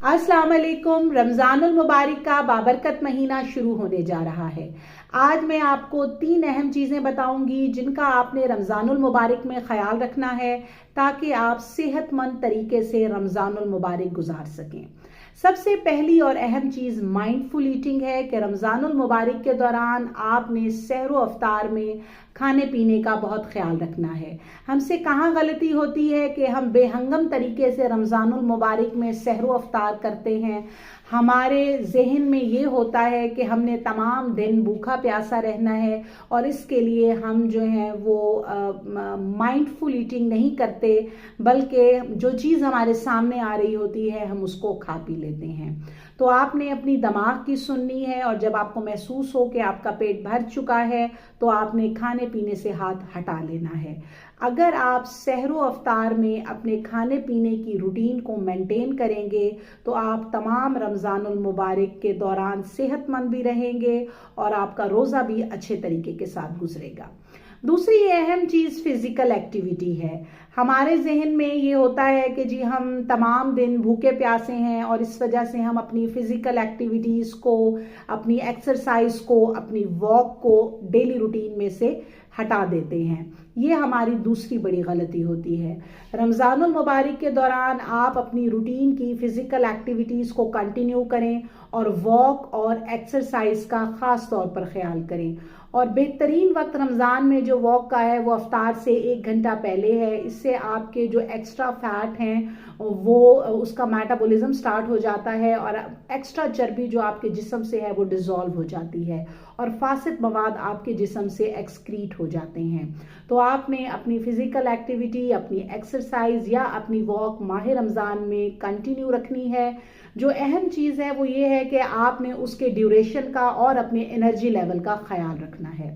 अस्सलाम वालेकुम। रमज़ानुल मुबारक का बाबरकत महीना शुरू होने जा रहा है। आज मैं आपको 3 अहम चीज़ें बताऊंगी जिनका आपने रमज़ानुल मुबारक में ख्याल रखना है ताकि आप सेहतमंद तरीके से रमज़ानुल मुबारक गुजार सकें। सबसे पहली और अहम चीज़ माइंडफुल ईटिंग है कि रमज़ानुल मुबारक के दौरान आपने सहर व अफ्तार में खाने पीने का बहुत ख्याल रखना है। हमसे कहाँ गलती होती है कि हम बेहंगम तरीके से रमज़ानुल मुबारक में सहर व अफ्तार करते हैं। हमारे जहन में ये होता है कि हमने तमाम दिन भूखा प्यासा रहना है और इसके लिए हम जो है वो माइंडफुल ईटिंग नहीं करते, बल्कि जो चीज़ हमारे सामने आ रही होती है हम उसको खा पी लेते हैं। तो आपने अपनी दिमाग की सुननी है और जब आपको महसूस हो कि आपका पेट भर चुका है तो आपने खाने पीने से हाथ हटा लेना है। अगर आप सहर व अफ्तार में अपने खाने पीने की रूटीन को मेंटेन करेंगे तो आप तमाम रमज़ानुल मुबारक के दौरान सेहतमंद भी रहेंगे और आपका रोज़ा भी अच्छे तरीके के साथ गुजरेगा। दूसरी अहम चीज़ फिज़िकल एक्टिविटी है। हमारे जहन में ये होता है कि जी हम तमाम दिन भूखे प्यासे हैं और इस वजह से हम अपनी फ़िज़िकल एक्टिविटीज़ को, अपनी एक्सरसाइज को, अपनी वॉक को डेली रूटीन में से हटा देते हैं। ये हमारी दूसरी बड़ी गलती होती है। रमज़ानुल मुबारक के दौरान आप अपनी रूटीन की फ़िज़िकल एक्टिविटीज़ को कंटिन्यू करें और वॉक और एक्सरसाइज का ख़ास तौर पर ख्याल करें। और बेहतरीन वक्त रमज़ान में जो वॉक का है वो अफ्तार से 1 घंटा पहले है। इससे आपके जो एक्स्ट्रा फैट हैं वो उसका मेटाबॉलिज्म स्टार्ट हो जाता है और एक्स्ट्रा चर्बी जो आपके जिस्म से है वो डिज़ोल्व हो जाती है और फासिद मवाद आपके जिस्म से एक्सक्रीट हो जाते हैं। तो आपने अपनी फ़िज़िकल एक्टिविटी, अपनी एक्सरसाइज या अपनी वॉक माह रमज़ान में कंटिन्यू रखनी है। जो अहम चीज़ है वो ये है कि आपने उसके ड्यूरेशन का और अपने एनर्जी लेवल का ख्याल रखना है।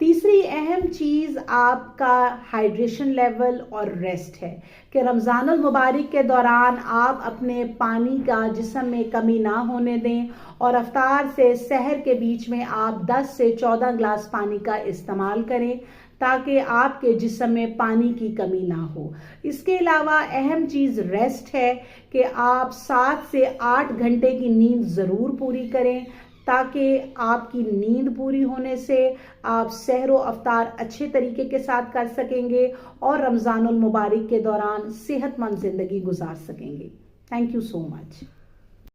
तीसरी अहम चीज़ आपका हाइड्रेशन लेवल और रेस्ट है कि रमज़ानुल मुबारक के दौरान आप अपने पानी का जिस्म में कमी ना होने दें और अफ्तार से सहर के बीच में आप 10 से 14 गिलास पानी का इस्तेमाल करें ताकि आपके जिस्म में पानी की कमी ना हो। इसके अलावा अहम चीज़ रेस्ट है कि आप 7 से 8 घंटे की नींद ज़रूर पूरी करें ताकि आपकी नींद पूरी होने से आप सहर व अफ्तार अच्छे तरीके के साथ कर सकेंगे और रमज़ानुल मुबारक के दौरान सेहतमंद ज़िंदगी गुजार सकेंगे। Thank you so much.